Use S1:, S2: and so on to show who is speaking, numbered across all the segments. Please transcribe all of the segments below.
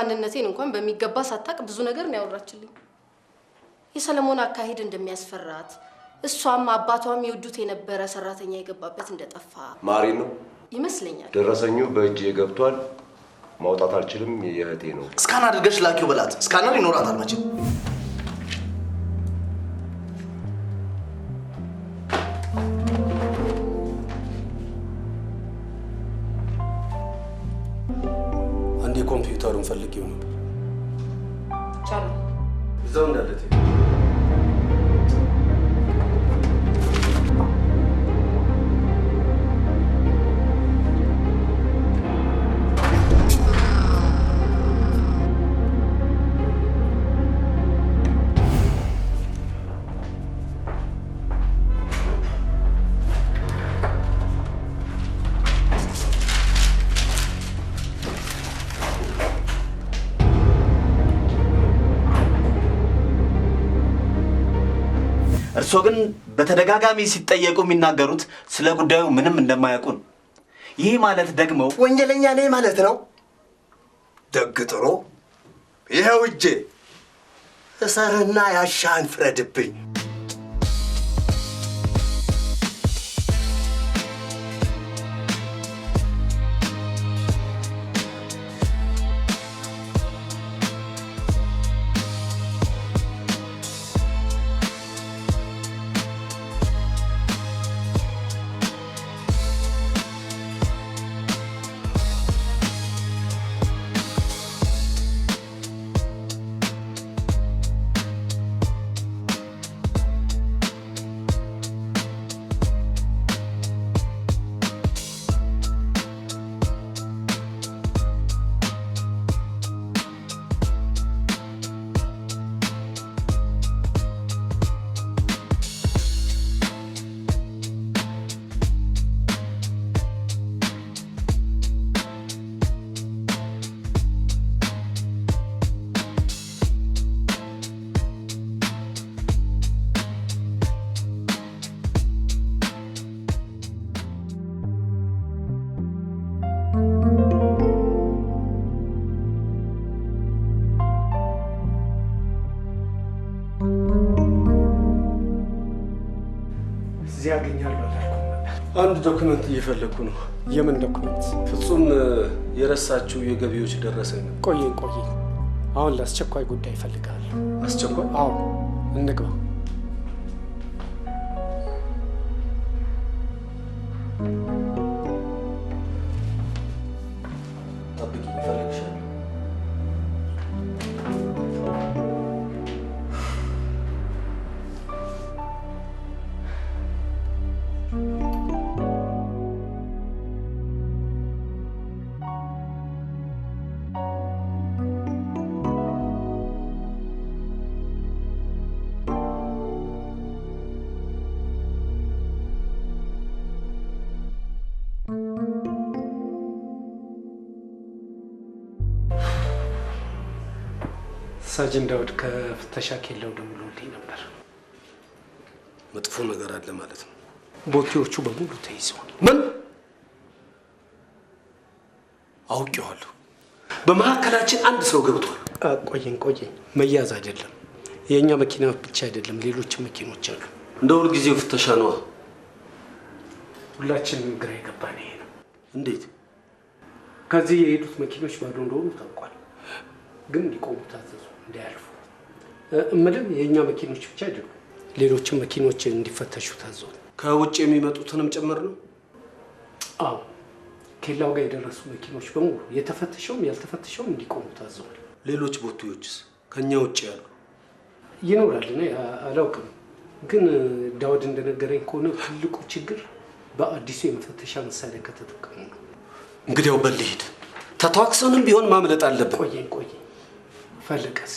S1: ማንነቴን እንኳን በሚገባ ሳታቅ ብዙ ነገር ነው ያወራችልኝ። የሰለሞን አካሄድ እንደሚያስፈራት እሷም አባቷም ይወዱት የነበረ ሰራተኛ የገባበት እንደጠፋ
S2: ማሪ ነው
S1: ይመስለኛል።
S2: ደረሰኙ በእጄ ገብቷል። ማውጣት አልችልም። የእህቴ ነው።
S3: እስካን አድርገሽ ላኪው በላት። እስካነር ይኖራታል መቼም።
S4: አንዴ ኮምፒውተሩን ፈልጊው ነበር።
S1: ቻሉ
S4: እዛው እንዳለች
S3: እርሶ ግን በተደጋጋሚ ሲጠየቁ የሚናገሩት ስለ ጉዳዩ ምንም እንደማያውቁ ነው። ይህ ማለት ደግሞ
S5: ወንጀለኛ ነኝ ማለት ነው። ደግ ጥሩ፣ ይኸው እጄ እሰርና ያሻን ፍረድብኝ።
S4: አንድ ዶክመንት እየፈለኩ ነው።
S6: የምን ዶክመንት?
S4: ፍጹም የረሳችው የገቢዎች ደረሰኝ ነው።
S6: ቆየኝ። አሁን ለአስቸኳይ ጉዳይ እፈልጋለሁ።
S4: አስቸኳይ?
S6: አዎ፣ እንግባ።
S4: ጠብቂ፣ እፈልግሻለሁ።
S6: ሳጅን ዳውድ ከፍተሻ ኬላው ደውሎልኝ ነበር።
S4: መጥፎ ነገር አለ ማለት ነው።
S6: ቦቴዎቹ በሙሉ ተይዘዋል።
S4: ምን? አውቄዋለሁ። በመካከላችን አንድ ሰው ገብቷል።
S6: ቆየኝ። መያዝ አይደለም የኛ መኪና ብቻ አይደለም፣ ሌሎችም መኪኖች አሉ።
S4: እንደ ሁል ጊዜው ፍተሻ ነዋ።
S6: ሁላችንም ግራ የገባን ይሄ ነው።
S4: እንዴት?
S6: ከዚህ የሄዱት መኪኖች ባዶ እንደሆኑ ታውቋል፣ ግን ሊቆሙ ታዘዙ እንዲያልፉ። እምልም የኛ መኪኖች ብቻ አይደሉም፣ ሌሎችም መኪኖች እንዲፈተሹ ታዘዋል።
S4: ከውጭ የሚመጡትንም ጭምር ነው?
S6: አዎ፣ ኬላው ጋር የደረሱ መኪኖች በሙሉ የተፈተሸውም ያልተፈተሸውም እንዲቆሙ ታዘዋል።
S4: ሌሎች ቦቴዎችስ ከኛ ውጭ ያሉ
S6: ይኖራል? እኔ አላውቅም፣ ግን ዳውድ እንደነገረኝ ከሆነ ትልቁ ችግር በአዲሱ የመፈተሻ መሳሪያ ከተጠቀሙ ነው።
S4: እንግዲያው በል ሂድ። ተተዋክሰንም ቢሆን ማምለጥ አለብን።
S6: ቆየኝ። ፈለቀስ?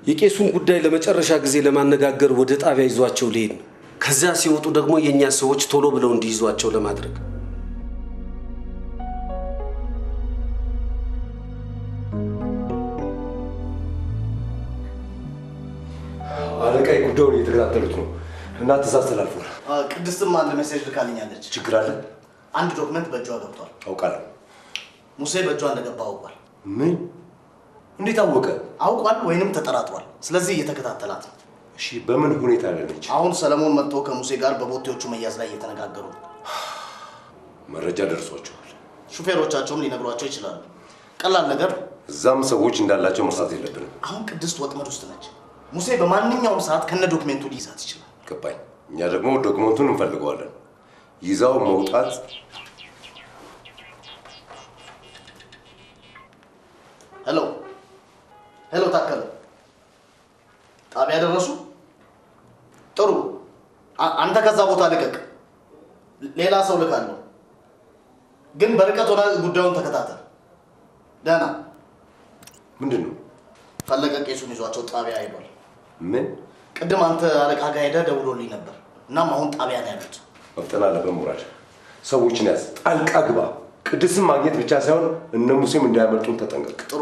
S4: የቄሱን ጉዳይ ለመጨረሻ ጊዜ ለማነጋገር ወደ ጣቢያ ይዟቸው ሊሄድ ነው። ከዚያ ሲወጡ ደግሞ የእኛ ሰዎች ቶሎ ብለው እንዲይዟቸው ለማድረግ።
S2: አለቃይ ጉዳዩን እየተከታተሉት ነው እና ትእዛዝ ተላልፏል።
S3: ቅድስትም አንድ ሜሴጅ ልካልኛለች።
S2: ችግር አለ?
S3: አንድ ዶክመንት በእጇ ገብቷል።
S2: አውቃለሁ።
S3: ሙሴ በእጇ እንደገባ አውቋል።
S2: ምን? እንዴት አወቀ?
S7: አውቋል ወይንም ተጠራጥሯል። ስለዚህ እየተከታተላት ነው።
S2: እሺ በምን ሁኔታ ላይ ነች?
S7: አሁን ሰለሞን መጥቶ ከሙሴ ጋር በቦቴዎቹ መያዝ ላይ እየተነጋገሩ ነው።
S2: መረጃ ደርሷቸዋል።
S7: ሹፌሮቻቸውም ሊነግሯቸው ይችላሉ። ቀላል ነገር ነው።
S2: እዛም ሰዎች እንዳላቸው መርሳት የለብንም።
S7: አሁን ቅድስት ወጥመድ ውስጥ ነች። ሙሴ በማንኛውም ሰዓት ከነ ዶክሜንቱ ሊይዛት ይችላል።
S2: ገባኝ። እኛ ደግሞ ዶክመንቱን እንፈልገዋለን። ይዛው መውጣት
S7: ሄሎ ታከለ፣ ጣቢያ ደረሱ? ጥሩ። አንተ ከዛ ቦታ ልቀቅ። ሌላ ሰው ልካለሁ፣ ግን በርቀት ሆነ ጉዳዩን ተከታተል። ደህና።
S2: ምንድን ነው?
S7: ፈለቀ ቄሱን ይዟቸው ጣቢያ ሄዷል።
S2: ምን?
S7: ቅድም አንተ አለቃ ጋር ሄደህ ደውሎልኝ ነበር። እናም አሁን ጣቢያ ነው ያሉት።
S2: መፍጠን አለብን ሙራድ። ሰዎችን ያዝ፣ ጣልቃ ግባ። ቅድስን ማግኘት ብቻ ሳይሆን እነ ሙሴም እንዳያመልጡን ተጠንቀቅ።
S7: ጥሩ።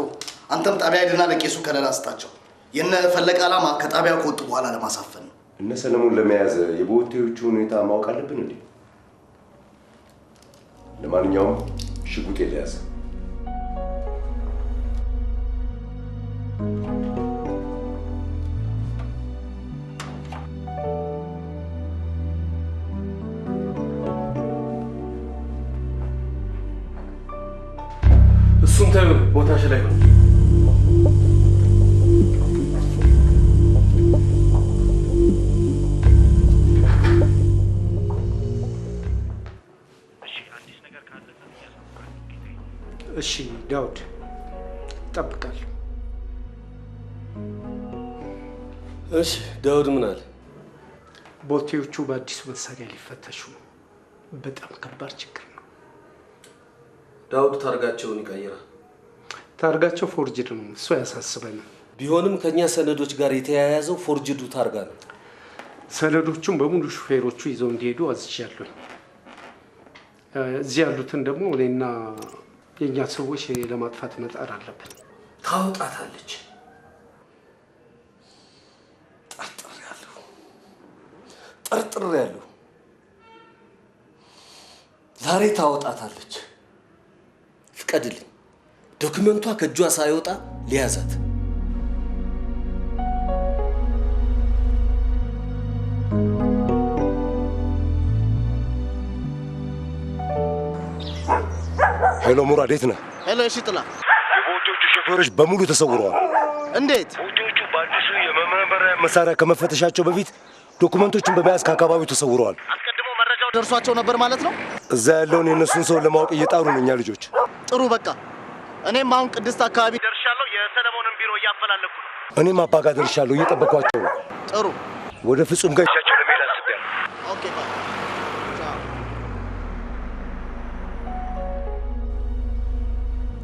S7: አንተም ጣቢያ ሄድና ለቄሱ ከለላ ስጣቸው። የነ ፈለቀ ዓላማ ከጣቢያው ከወጡ በኋላ ለማሳፈን ነው።
S2: እነ ሰለሞን ለመያዝ የቦቴዎቹ ሁኔታ ማወቅ አለብን እንዴ? ለማንኛውም ሽጉጤ ለያዝ።
S4: እሱን ታዩ ቦታሽ ላይ ነው።
S6: እሺ ዳውድ፣ እጠብቃለሁ።
S4: እሺ ዳውድ ምን አለ?
S6: ቦቴዎቹ በአዲሱ መሳሪያ ሊፈተሹ ነው። በጣም ከባድ ችግር ነው።
S4: ዳውድ ታርጋቸውን ይቀይራል።
S6: ታርጋቸው ፎርጅድ ነው። እሱ ያሳስበናል።
S4: ቢሆንም ከኛ ሰነዶች ጋር የተያያዘው ፎርጅዱ ታርጋ ነው።
S6: ሰነዶቹን በሙሉ ሹፌሮቹ ይዘው እንዲሄዱ አዝዣለሁኝ። እዚህ ያሉትን ደግሞ እኔና የእኛ ሰዎች ለማጥፋት መጣር አለብን።
S4: ታወጣታለች። ጠርጥሬያለሁ። ዛሬ ታወጣታለች። ፍቀድልኝ። ዶክመንቷ ከእጇ ሳይወጣ ሊያዛት።
S2: ሄሎ ሙራድ፣ የት ነህ?
S7: ሄሎ እሺ ጥላ።
S2: የቦቴዎቹ ሾፌሮች በሙሉ ተሰውረዋል።
S7: እንዴት?
S2: ቦቴዎቹ በአዲሱ የመመርመሪያ መሳሪያ ከመፈተሻቸው በፊት ዶክመንቶችን በመያዝ ከአካባቢው ተሰውረዋል።
S7: አስቀድሞ መረጃው ደርሷቸው ነበር ማለት ነው?
S2: እዛ ያለውን የእነሱን ሰው ለማወቅ እየጣሩ ነው እኛ ልጆች።
S7: ጥሩ በቃ እኔም አሁን ቅድስት አካባቢ ደርሻለሁ። የሰለሞንን ቢሮ እያፈላለኩ ነው።
S2: እኔም አባ ጋር ደርሻለሁ፣ እየጠበኳቸው ነው።
S7: ጥሩ።
S2: ወደ ፍጹም ጋር ይዣቸው ለመሄድ አስቤያለሁ።
S7: ኦኬ ባይ።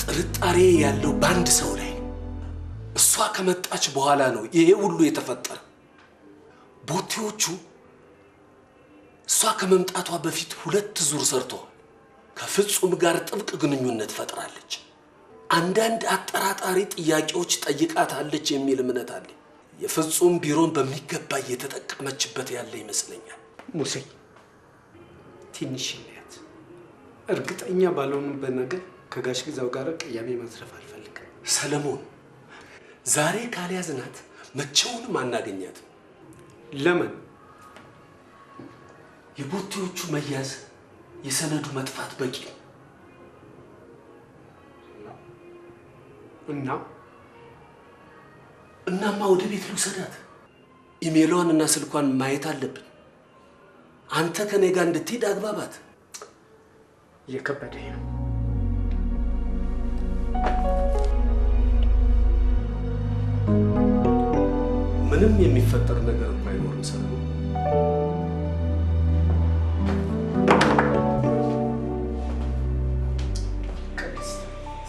S4: ጥርጣሬ ያለው በአንድ ሰው ላይ ነው። እሷ ከመጣች በኋላ ነው ይሄ ሁሉ የተፈጠረ። ቦቴዎቹ እሷ ከመምጣቷ በፊት 2 ዙር ሰርተዋል። ከፍጹም ጋር ጥብቅ ግንኙነት ፈጥራለች። አንዳንድ አጠራጣሪ ጥያቄዎች ጠይቃታለች የሚል እምነት አለ። የፍጹም ቢሮን በሚገባ እየተጠቀመችበት ያለ ይመስለኛል።
S6: ሙሴ ትንሽ ናት። እርግጠኛ ባልሆንበት ነገር ከጋሽ ግዛው ጋር ቅያሜ ማስረፍ አልፈልግም።
S4: ሰለሞን፣ ዛሬ ካልያዝናት መቼውንም አናገኛትም።
S6: ለምን?
S4: የቦቴዎቹ መያዝ የሰነዱ መጥፋት በቂ ነው። እናማ ወደ ቤት ልውሰዳት። ኢሜሏን እና ስልኳን ማየት አለብን። አንተ ከኔ ጋር እንድትሄድ አግባባት።
S6: እየከበደኝ ነው።
S4: ምንም የሚፈጠር ነገር እኮ አይኖርም ሰለሞን።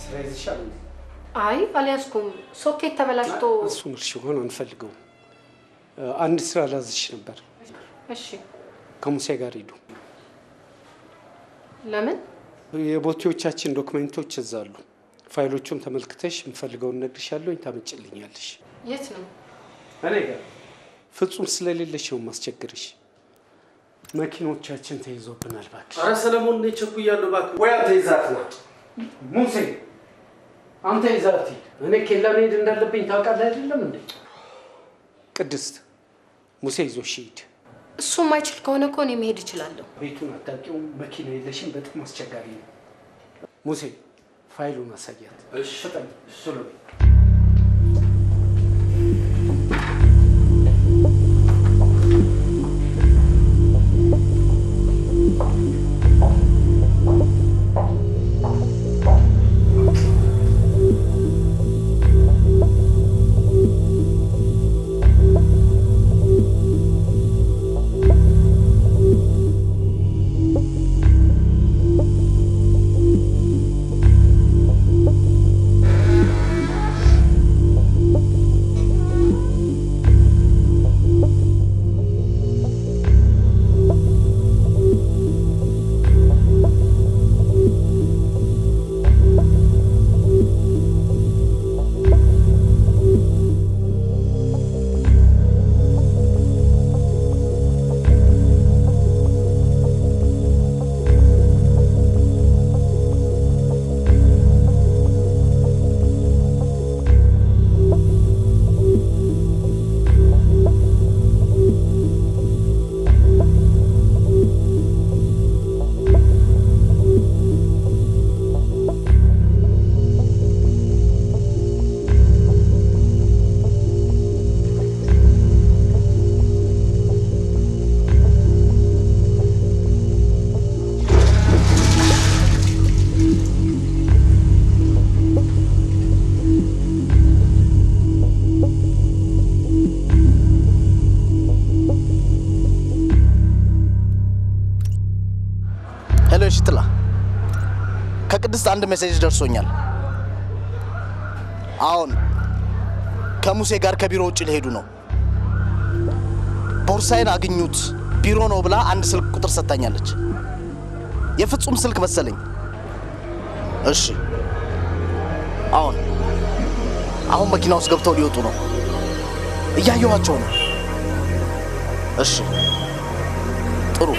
S6: ስራ ይዝሻል?
S1: አይ አልያዝኩም። ሶኬት ተበላሽቶ።
S6: እሱን እርሺ ሆኖ አንፈልገውም። አንድ ስራ ላዝሽ ነበር።
S1: እሺ
S6: ከሙሴ ጋር ሂዱ።
S1: ለምን?
S6: የቦቴዎቻችን ዶክመንቶች እዛ አሉ። ፋይሎቹን ተመልክተሽ የምፈልገውን እነግርሻለሁ። ታመጭልኛለሽ።
S1: የት ነው?
S6: እኔ ጋር ፍጹም ስለሌለሽ ነው ማስቸግርሽ። መኪኖቻችን ተይዞብናል። እባክሽ።
S4: ኧረ ሰለሞን፣ እኔ ቸኩያለሁ። እባክህ
S6: ወይ አንተ ይዛት ና። ሙሴ አንተ ይዛት እኔ ኬላ መሄድ እንዳለብኝ ታውቃለህ አይደለም እንዴ? ቅድስት ሙሴ ይዞሽ ሂድ።
S1: እሱ የማይችል ከሆነ እኮ እኔ መሄድ እችላለሁ።
S6: ቤቱን አታውቂውም፣ መኪና የለሽም፣ በጣም አስቸጋሪ ነው። ሙሴ ፋይሉን አሳያት።
S4: እሺ
S6: ፍጠን ቶሎ።
S7: ሽጥላ ከቅድስት አንድ ሜሴጅ ደርሶኛል። አሁን ከሙሴ ጋር ከቢሮ ውጭ ሊሄዱ ነው። ቦርሳዬን አግኙት ቢሮ ነው ብላ አንድ ስልክ ቁጥር ሰጥታኛለች። የፍጹም ስልክ መሰለኝ። እሺ አሁን መኪና ውስጥ ገብተው ሊወጡ ነው። እያየኋቸው ነው። እሺ ጥሩ።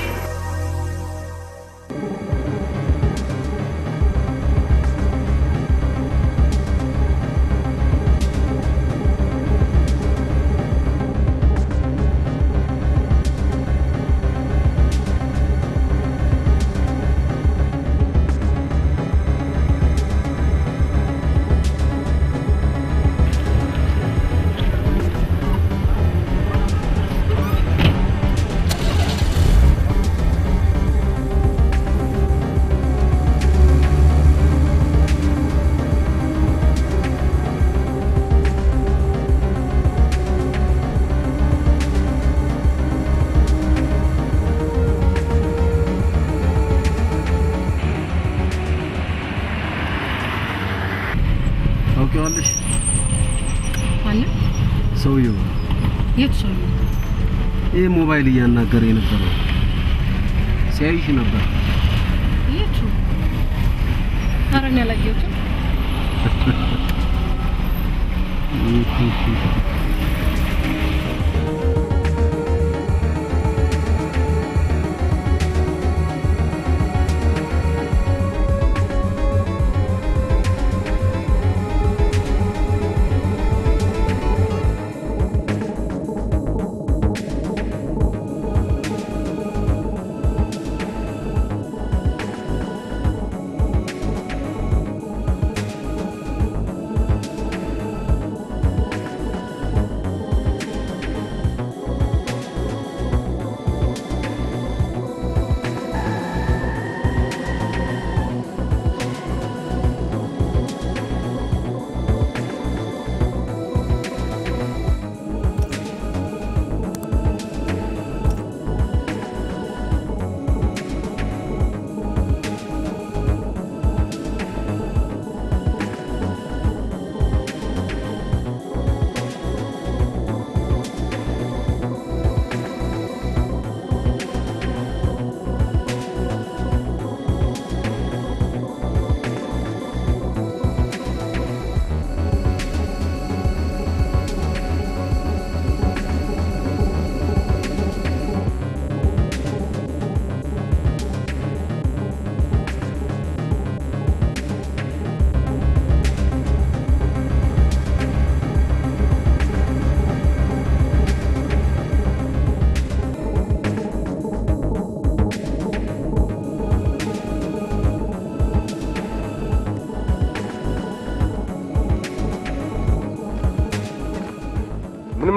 S8: ታውቂዋለሽ?
S1: ማለት
S8: ሰውየው
S1: የት ሰውየው?
S8: ይህ ሞባይል እያናገረ የነበረው ሲያይሽ ነበር።
S1: የቱ? ኧረ እኔ አላየሁትም።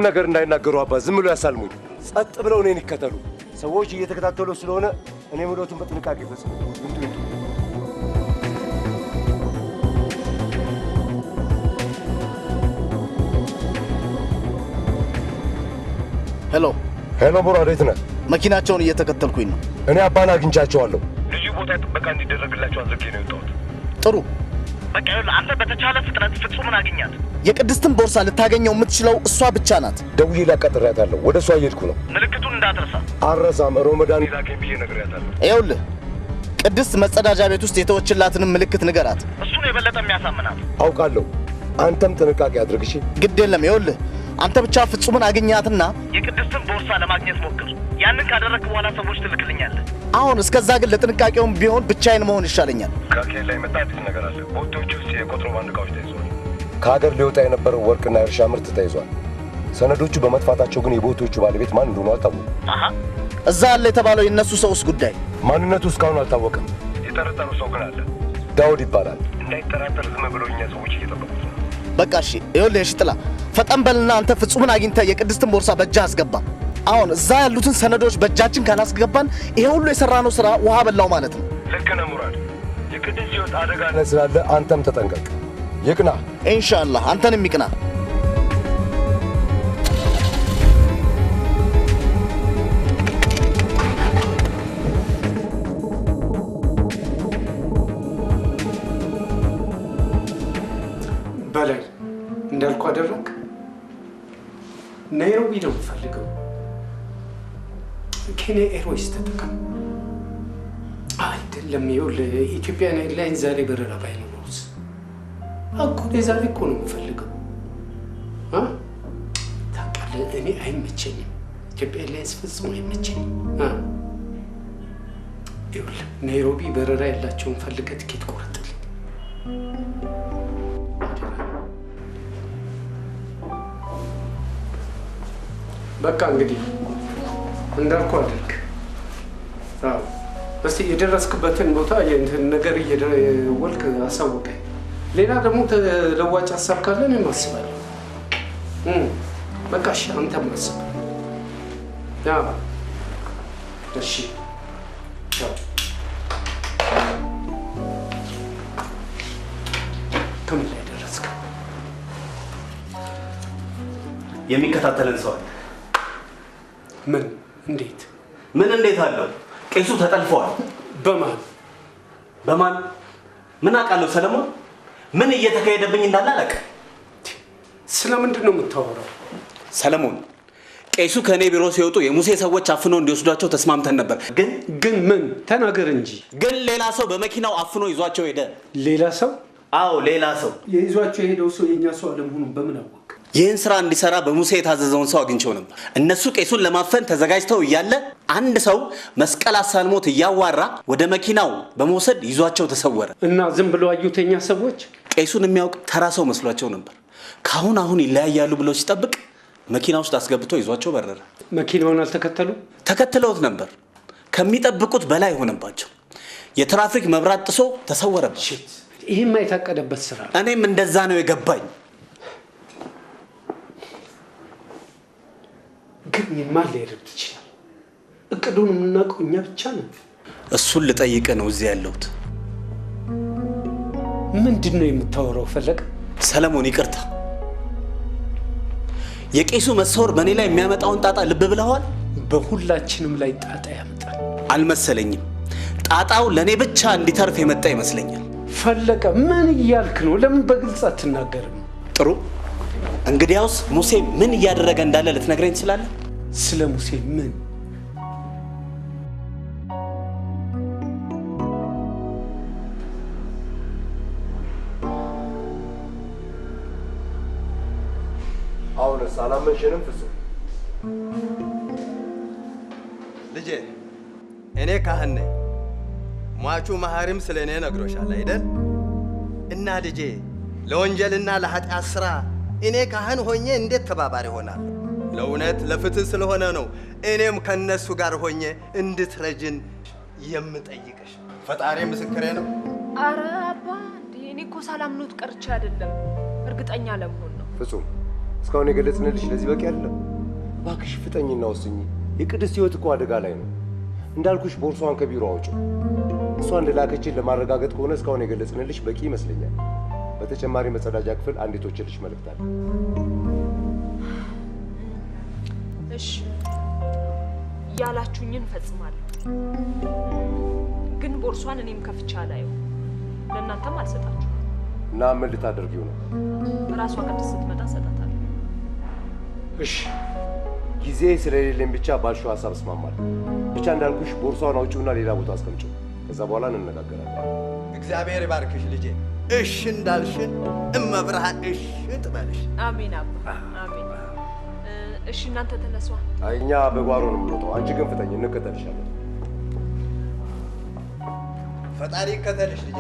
S2: ነገር እንዳይናገሩ አባ ዝም ብሎ ያሳልሙኝ። ጸጥ ብለው እኔን ይከተሉ። ሰዎች እየተከታተሉ ስለሆነ እኔ ምሎቱን በጥንቃቄ ፈጽሙ። ይምጡ ይምጡ።
S7: ሄሎ
S2: ሄሎ፣ ቦራ እንዴት ነህ?
S7: መኪናቸውን እየተከተልኩኝ ነው።
S2: እኔ አባን አግኝቻቸዋለሁ።
S9: ልዩ ቦታ ጥበቃ እንዲደረግላቸው አድርጌ ነው የወጣሁት።
S7: ጥሩ።
S9: በቃ ይኸውልህ፣ አንተ በተቻለ ፍጥነት ፍጹምን አግኛት።
S7: የቅድስትን ቦርሳ ልታገኘው የምትችለው እሷ ብቻ ናት።
S2: ደውዬ ላቀጥሬያታለሁ። ወደ እሷ እየሄድኩ ነው።
S9: ምልክቱን እንዳትረሳ።
S2: አልረሳም። ሮመዳን ላከኝ ብዬ ነግሬያታለሁ።
S7: ይኸውልህ ቅድስት መጸዳጃ ቤት ውስጥ የተወችላትንም ምልክት ንገራት።
S9: እሱን የበለጠ የሚያሳምናት
S2: አውቃለሁ። አንተም ጥንቃቄ አድርግ እሺ?
S7: ግድ የለም። ይኸውልህ አንተ ብቻ ፍጹምን አግኛትና
S9: የቅድስትን ቦርሳ ለማግኘት ሞክር። ያንን ካደረግክ በኋላ ሰዎች ትልክልኛለህ።
S7: አሁን እስከዛ ግን ለጥንቃቄውም ቢሆን ብቻዬን መሆን ይሻለኛል።
S2: ከኬላ ላይ መጣ አዲስ ነገር አለ። ቦቴዎች ውስጥ የኮንትሮባንድ ዕቃዎች ተይዘዋል። ከሀገር ሊወጣ የነበረው ወርቅና የእርሻ ምርት ተይዟል። ሰነዶቹ በመጥፋታቸው ግን የቦቴዎቹ ባለቤት ማን እንደሆነ አልታወቁም።
S7: እዛ አለ የተባለው የእነሱ ሰውስ ጉዳይ
S2: ማንነቱ እስካሁን አልታወቀም። የጠረጠሩ ሰው ግን አለ። ዳውድ ይባላል። እንዳይጠራጠር ዝም ብሎ እኛ ሰዎች እየጠበቁት ነው።
S7: በቃ እሺ። ይኸውልህ እሺ ጥላ ፈጠን በልና አንተ ፍጹምን አግኝተህ የቅድስትን ቦርሳ በእጅህ አስገባ። አሁን እዛ ያሉትን ሰነዶች በእጃችን ካላስገባን ይሄ ሁሉ የሰራነው ስራ ውሃ በላው ማለት ነው።
S2: ልክ ነህ ሙራድ። የቅድስት ሕይወት አደጋ ላይ ስላለ አንተም ተጠንቀቅ። ይቅና።
S7: ኢንሻአላህ አንተንም ይቅና።
S6: በላይ እንዳልኩ አደረግ። ናይሮቢ ነው የምፈልገው። ኬንያ ኤርዌይስ ተጠቀም። አይደለም ይኸውልህ፣ ኢትዮጵያን ኤርላይንስ ዛሬ በረራ ባይኖረውስ? እኮ ዛሬ እኮ ነው የምፈልገው። ታውቃለህ፣ እኔ አይመቸኝም። ኢትዮጵያ ኤርላይንስ ፈጽሞ አይመቸኝም። ይኸውልህ ናይሮቢ በረራ ያላቸውን ፈልገህ ትኬት ቆረጥልኝ። በቃ እንግዲህ እንዳልኩ አድርግ። አዎ እስቲ የደረስክበትን ቦታ የእንትን ነገር እየደወልክ አሳውቀኝ። ሌላ ደግሞ ተለዋጭ ሀሳብ ካለ እኔም አስባለሁ። በቃ እሺ፣ አንተም አስብ። እሺ ከምን ላይ ደረስክ?
S3: የሚከታተለን ሰው አለ።
S6: ምን? እንዴት?
S3: ምን እንዴት አለው? ቄሱ ተጠልፈዋል።
S6: በማን
S3: በማን? ምን አውቃለሁ ሰለሞን። ምን እየተካሄደብኝ እንዳለ አላውቅም።
S6: ስለምንድን ነው የምታወራው?
S3: ሰለሞን፣ ቄሱ ከእኔ ቢሮ ሲወጡ የሙሴ ሰዎች አፍነው እንዲወስዷቸው ተስማምተን ነበር።
S6: ግን ምን? ተናገር እንጂ።
S3: ግን ሌላ ሰው በመኪናው አፍኖ ይዟቸው ሄደ።
S6: ሌላ ሰው?
S3: አዎ ሌላ ሰው።
S6: የይዟቸው የሄደው ሰው የእኛ ሰው አለመሆኑን በምን አወቅ?
S3: ይህን ስራ እንዲሰራ በሙሴ የታዘዘውን ሰው አግኝቼው ነበር። እነሱ ቄሱን ለማፈን ተዘጋጅተው እያለ አንድ ሰው መስቀል አሳልሞት እያዋራ ወደ መኪናው በመውሰድ ይዟቸው ተሰወረ።
S6: እና ዝም ብሎ አዩት የኛ ሰዎች?
S3: ቄሱን የሚያውቅ ተራ ሰው መስሏቸው ነበር። አሁን ይለያያሉ ብለው ሲጠብቅ መኪና ውስጥ አስገብቶ ይዟቸው በረረ።
S6: መኪናውን አልተከተሉ?
S3: ተከትለውት ነበር። ከሚጠብቁት በላይ ሆነባቸው። የትራፊክ መብራት ጥሶ ተሰወረበት።
S6: ይህማ የታቀደበት ስራ።
S3: እኔም እንደዛ ነው የገባኝ።
S6: ግን ማን ሊያደርግ ይችላል? እቅዱን የምናውቀው እኛ ብቻ ነን።
S3: እሱን ልጠይቅ ነው እዚህ ያለሁት።
S6: ምንድን ነው የምታወራው ፈለቀ?
S3: ሰለሞን ይቅርታ። የቄሱ መሰወር በእኔ ላይ የሚያመጣውን ጣጣ ልብ ብለዋል?
S6: በሁላችንም ላይ ጣጣ ያመጣል።
S3: አልመሰለኝም። ጣጣው ለእኔ ብቻ እንዲተርፍ የመጣ ይመስለኛል።
S6: ፈለቀ ምን እያልክ ነው? ለምን በግልጽ አትናገርም?
S3: ጥሩ፣ እንግዲያውስ ሙሴ ምን እያደረገ እንዳለ ልትነግረኝ ትችላለህ?
S6: ስለ ሙሴ ምን?
S2: አሁንስ አላመንሽንም? ፍጹም
S5: ልጄ፣ እኔ ካህን ነኝ። ሟቹ መሐሪም ስለ እኔ ነግሮሻል አይደል? እና ልጄ ለወንጀልና ለኃጢአት ሥራ እኔ ካህን ሆኜ እንዴት ተባባሪ ሆናለሁ? ለእውነት ለፍትህ ስለሆነ ነው እኔም ከነሱ ጋር ሆኜ እንድትረጅን የምጠይቅሽ። ፈጣሪ ምስክሬ ነው።
S10: አረ አባ፣ እኔ እኮ ሳላምኑት ቀርቼ አይደለም፣ እርግጠኛ ለመሆን ነው።
S2: ፍጹም እስካሁን የገለጽንልሽ ለዚህ በቂ አይደለም? እባክሽ ፍጠኝና ወስኚ። የቅድስት ህይወት እኮ አደጋ ላይ ነው። እንዳልኩሽ ቦርሷን ከቢሮ አውጪው። እሷ እንደላከችን ለማረጋገጥ ከሆነ እስካሁን የገለጽንልሽ በቂ ይመስለኛል። በተጨማሪ መጸዳጃ ክፍል አንድ የተወሰደልሽ መልእክት አለ።
S10: እሺ ያላችሁኝን ፈጽማለሁ። ግን ቦርሷን እኔም ከፍቻ አላየው፣ ለእናንተም አልሰጣችሁ።
S2: እና ምን ልታደርጊው ነው?
S10: ራሷ ቅድስት ስትመጣ ሰጣታለሁ።
S2: እሺ ጊዜ ስለሌለኝ ብቻ ባልሽው ሀሳብ እስማማለሁ። ብቻ እንዳልኩሽ ቦርሷን አውጪውና ሌላ ቦታ አስቀምጪው። ከዛ በኋላ እንነጋገራለን።
S5: እግዚአብሔር ይባርክሽ ልጄ። እሺ እንዳልሽን እመብርሃን እሺ ትበልሽ።
S10: አሜን አባ አሜን። እሺ እናንተ ተነሷ።
S2: እኛ በጓሮ ነው የምንወጣው። አንቺ ግን ፍጠኝ፣ እንከተልሻለን።
S5: ፈጣሪ ይከተልሽ ልጄ።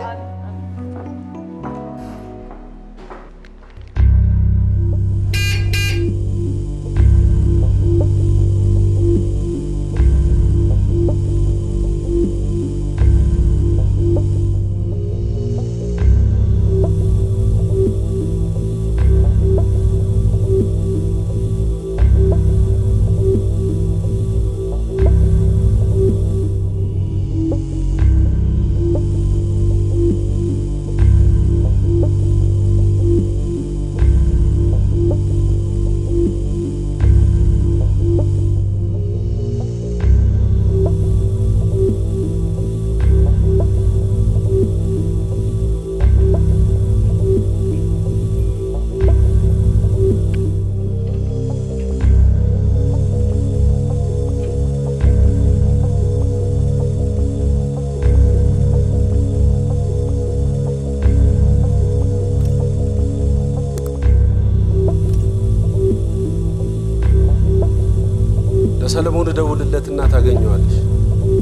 S6: ለሰለሞን ደውልለትና ታገኘዋለሽ።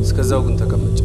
S6: እስከዛው ግን ተቀመጭ።